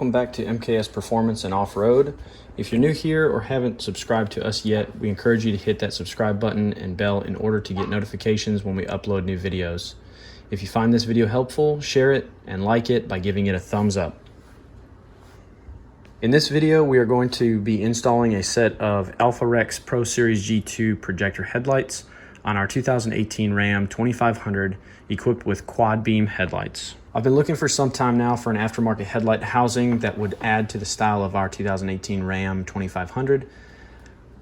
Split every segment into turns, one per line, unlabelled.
welcome back to MKS Performance and Off-Road. If you're new here or haven't subscribed to us yet, we encourage you to hit that subscribe button and bell in order to get notifications when we upload new videos. If you find this video helpful, share it and like it by giving it a thumbs up. In this video, we are going to be installing a set of Alpharex Pro Series G2 projector headlights on our 2018 Ram 2500 equipped with quad beam headlights. I've been looking for some time now for an aftermarket headlight housing that would add to the style of our 2018 Ram 2500.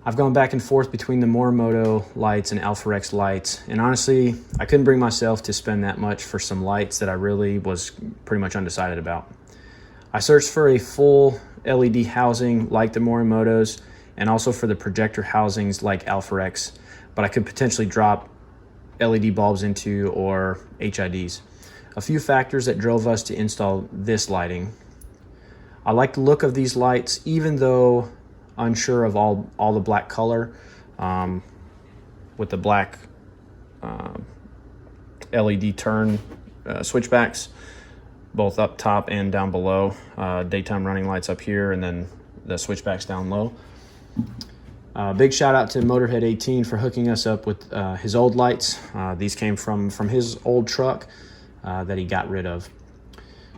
I've gone back and forth between the Morimoto lights and Alpharex lights, and honestly, I couldn't bring myself to spend that much for some lights that I really was pretty much undecided about. I searched for a full LED housing like the Morimotos and also for the projector housings like Alpharex, but I could potentially drop LED bulbs into or HIDs. A few factors that drove us to install this lighting. I like the look of these lights, even though unsure of all the black color, with the black LED turn switchbacks, both up top and down below. Daytime running lights up here and then the switchbacks down low. Big shout out to Motorhead 18 for hooking us up with his old lights. These came from his old truck that he got rid of.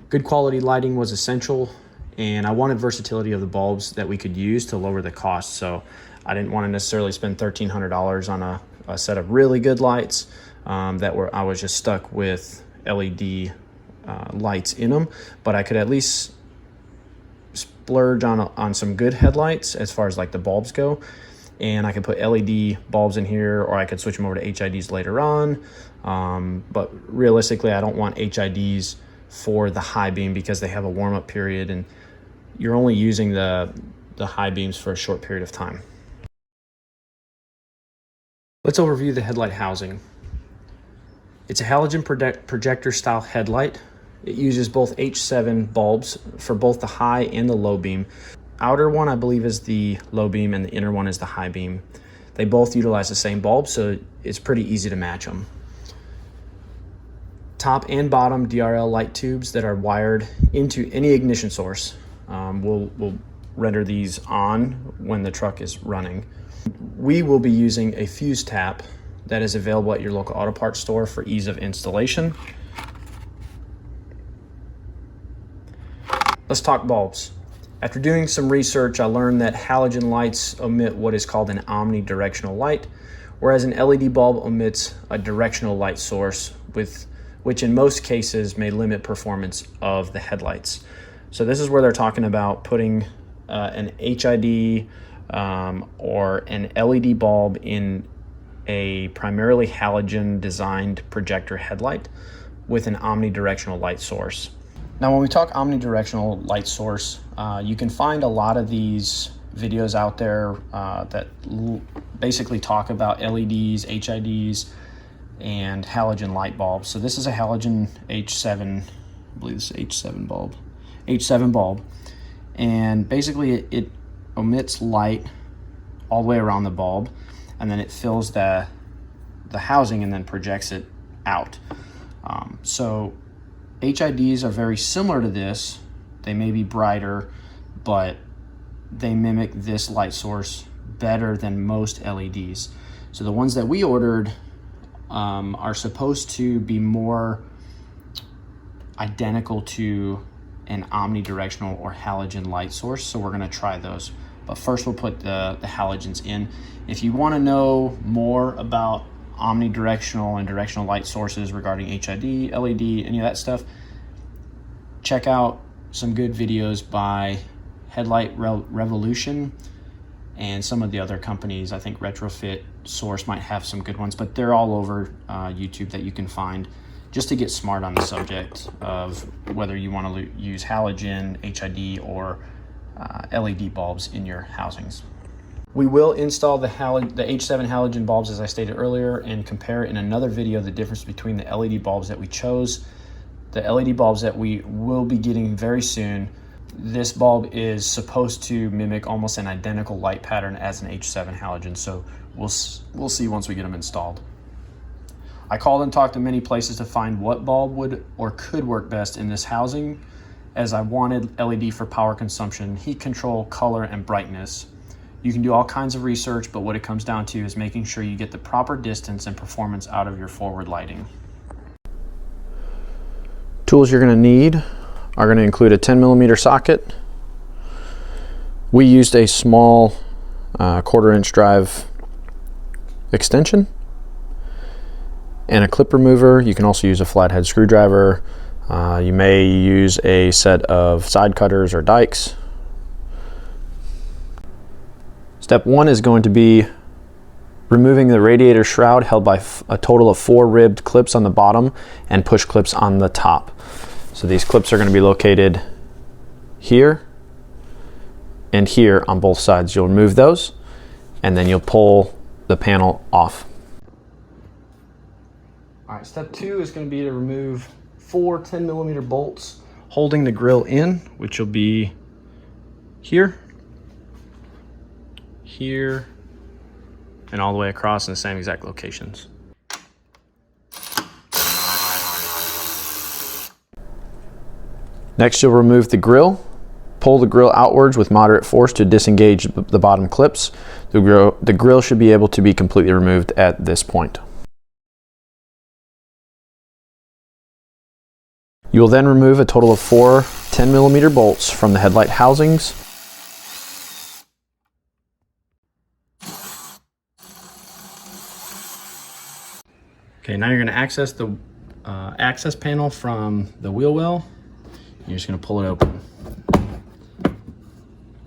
Good quality lighting was essential, and I wanted versatility of the bulbs that we could use to lower the cost. So I didn't want to necessarily spend $1,300 on a set of really good lights I was just stuck with LED lights in them, but I could at least splurge on some good headlights as far as like the bulbs go, and I could put LED bulbs in here, or I could switch them over to HIDs later on. But realistically, I don't want HIDs for the high beam because they have a warm-up period and you're only using the high beams for a short period of time. Let's overview the headlight housing. It's a halogen projector style headlight. It uses both H7 bulbs for both the high and the low beam. Outer one, I believe, is the low beam and the inner one is the high beam. They both utilize the same bulb, so it's pretty easy to match them. Top and bottom DRL light tubes that are wired into any ignition source. We'll render these on when the truck is running. We will be using a fuse tap that is available at your local auto parts store for ease of installation. Let's talk bulbs. After doing some research, I learned that halogen lights omit what is called an omnidirectional light, whereas an LED bulb omits a directional light source, which in most cases may limit performance of the headlights. So this is where they're talking about putting an HID or an LED bulb in a primarily halogen designed projector headlight with an omnidirectional light source. Now, when we talk omnidirectional light source, you can find a lot of these videos out there that basically talk about LEDs, HIDs, and halogen light bulbs. So this is a halogen H7, I believe this is H7 bulb, H7 bulb, and basically it emits light all the way around the bulb, and then it fills the housing and then projects it out. So HIDs are very similar to this. They may be brighter, but they mimic this light source better than most LEDs. So the ones that we ordered are supposed to be more identical to an omnidirectional or halogen light source. So we're gonna try those. But first we'll put the halogens in. If you wanna know more about omnidirectional and directional light sources regarding HID, LED, any of that stuff, check out some good videos by Headlight Revolution and some of the other companies. I think Retrofit Source might have some good ones, but they're all over YouTube that you can find just to get smart on the subject of whether you want to use halogen, HID, or LED bulbs in your housings. We will install the H7 halogen bulbs, as I stated earlier, and compare in another video the difference between the LED bulbs that we chose. The LED bulbs that we will be getting very soon, this bulb is supposed to mimic almost an identical light pattern as an H7 halogen, so we'll see once we get them installed. I called and talked to many places to find what bulb would or could work best in this housing, as I wanted LED for power consumption, heat control, color, and brightness. You can do all kinds of research, but what it comes down to is making sure you get the proper distance and performance out of your forward lighting. Tools you're going to need are going to include a 10mm socket. We used a small 1/4-inch drive extension and a clip remover. You can also use a flathead screwdriver. You may use a set of side cutters or dikes. Step 1 is going to be removing the radiator shroud held by a total of 4 ribbed clips on the bottom and push clips on the top. So these clips are going to be located here and here on both sides. You'll remove those and then you'll pull the panel off. All right, step 2 is going to be to remove 4 10mm bolts holding the grille in, which will be here, here, and all the way across in the same exact locations. Next, you'll remove the grille. Pull the grille outwards with moderate force to disengage the bottom clips. The grille should be able to be completely removed at this point. You will then remove a total of 4 10mm bolts from the headlight housings. Okay, now you're going to access the access panel from the wheel well. You're just going to pull it open,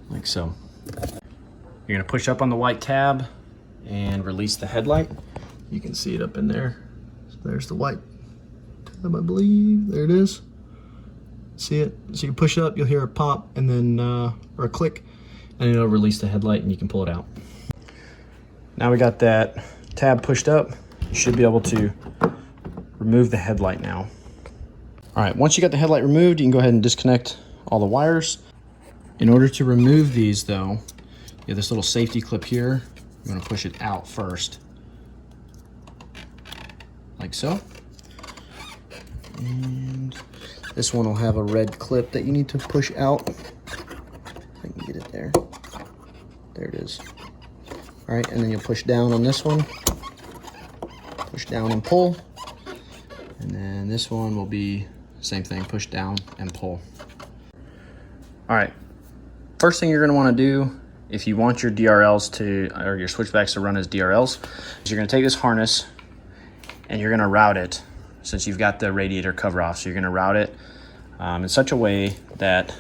like so. You're going to push up on the white tab and release the headlight. You can see it up in there. So there's the white tab, I believe. There it is. See it? So you push up, you'll hear a pop and then, or a click, and it'll release the headlight and you can pull it out. Now we got that tab pushed up. You should be able to remove the headlight now. All right, once you got the headlight removed, you can go ahead and disconnect all the wires. In order to remove these though, you have this little safety clip here. You're gonna push it out first, like so. And this one will have a red clip that you need to push out. I can get it there. There it is. All right, and then you'll push down on this one. Push down and pull. And then this one will be same thing, push down and pull. All right, first thing you're gonna wanna do if you want your DRLs to, or your switchbacks to run as DRLs, is you're gonna take this harness and you're gonna route it, since you've got the radiator cover off. So you're gonna route it in such a way that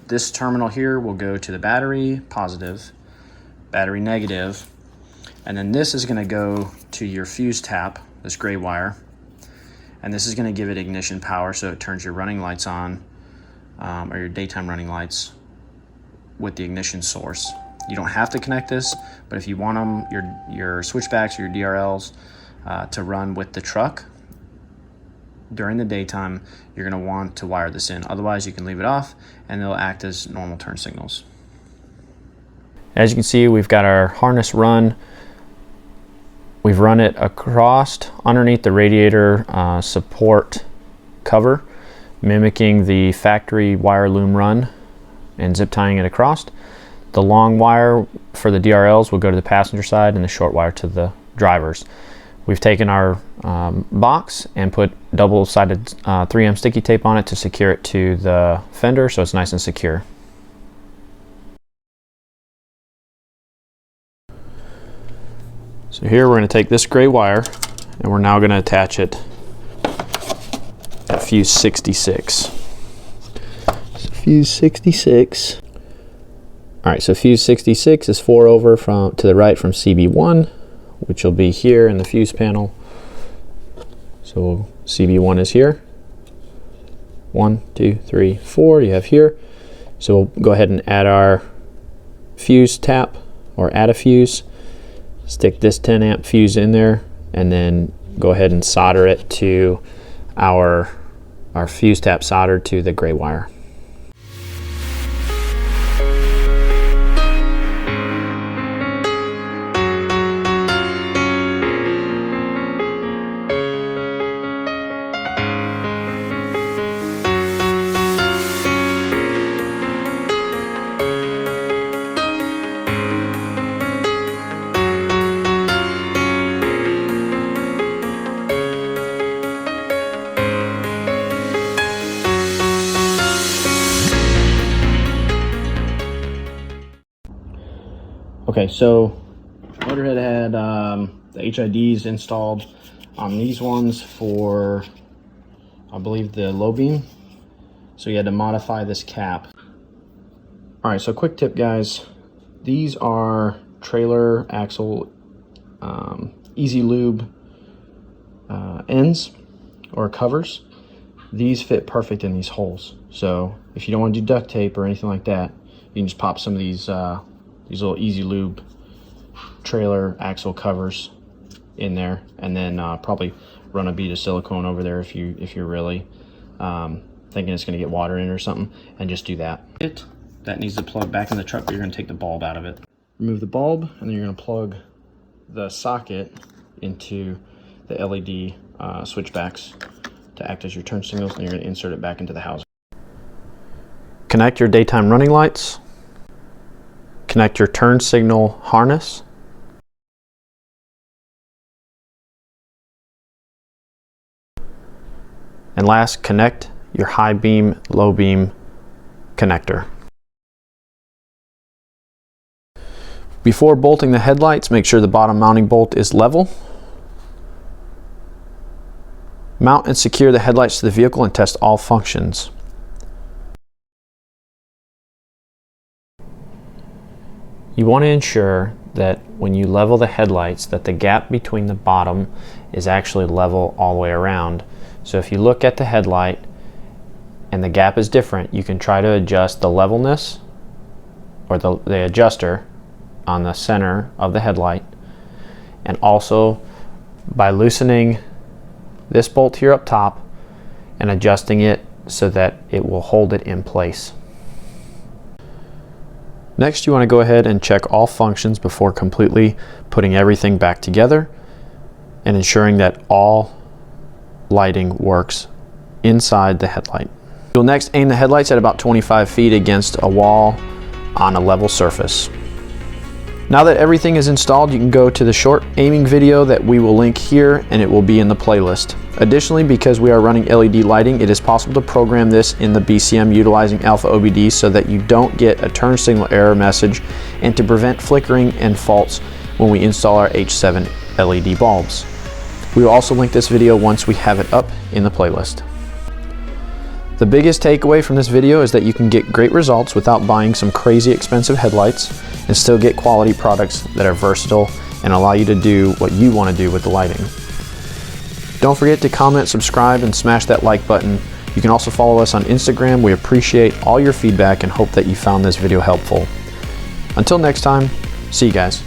this terminal here will go to the battery positive, battery negative, and then this is gonna go to your fuse tap, this gray wire, and this is gonna give it ignition power so it turns your running lights on, or your daytime running lights with the ignition source. You don't have to connect this, but if you want them, your switchbacks or your DRLs to run with the truck during the daytime, you're gonna want to wire this in. Otherwise, you can leave it off and they'll act as normal turn signals. As you can see, we've got our harness run. We've run it across underneath the radiator support cover, mimicking the factory wire loom run and zip tying it across. The long wire for the DRLs will go to the passenger side and the short wire to the drivers. We've taken our box and put double-sided 3M sticky tape on it to secure it to the fender so it's nice and secure. So here we're going to take this gray wire and we're now going to attach it at fuse 66. So fuse 66. All right, so fuse 66 is 4 over to the right from CB1, which will be here in the fuse panel. So CB1 is here. 1, 2, 3, 4 you have here. So we'll go ahead and add our fuse tap, or add a fuse. Stick this 10 amp fuse in there and then go ahead and solder it to our fuse tap soldered to the gray wire. so Motorhead had the HIDs installed on these ones for, I believe, the low beam. So you had to modify this cap. All right, so quick tip, guys. These are trailer axle easy lube ends or covers. These fit perfect in these holes. So if you don't want to do duct tape or anything like that, you can just pop some of these little easy lube trailer axle covers in there, and then probably run a bead of silicone over there if you're really thinking it's going to get water in it or something, and just do that. That needs to plug back in the truck, but you're going to take the bulb out of it. Remove the bulb, and then you're going to plug the socket into the LED switchbacks to act as your turn signals, and you're going to insert it back into the housing. Connect your daytime running lights. Connect your turn signal harness. And last, connect your high beam, low beam connector. Before bolting the headlights, make sure the bottom mounting bolt is level. Mount and secure the headlights to the vehicle and test all functions. You want to ensure that when you level the headlights, that the gap between the bottom is actually level all the way around. So if you look at the headlight and the gap is different, you can try to adjust the levelness or the adjuster on the center of the headlight, and also by loosening this bolt here up top and adjusting it so that it will hold it in place. Next, you want to go ahead and check all functions before completely putting everything back together and ensuring that all lighting works inside the headlight. You'll next aim the headlights at about 25 feet against a wall on a level surface. Now that everything is installed, you can go to the short aiming video that we will link here, and it will be in the playlist. Additionally, because we are running LED lighting, it is possible to program this in the BCM utilizing Alpha OBD so that you don't get a turn signal error message, and to prevent flickering and faults when we install our H7 LED bulbs. We will also link this video once we have it up in the playlist. The biggest takeaway from this video is that you can get great results without buying some crazy expensive headlights and still get quality products that are versatile and allow you to do what you want to do with the lighting. Don't forget to comment, subscribe, and smash that like button. You can also follow us on Instagram. We appreciate all your feedback and hope that you found this video helpful. Until next time, see you guys.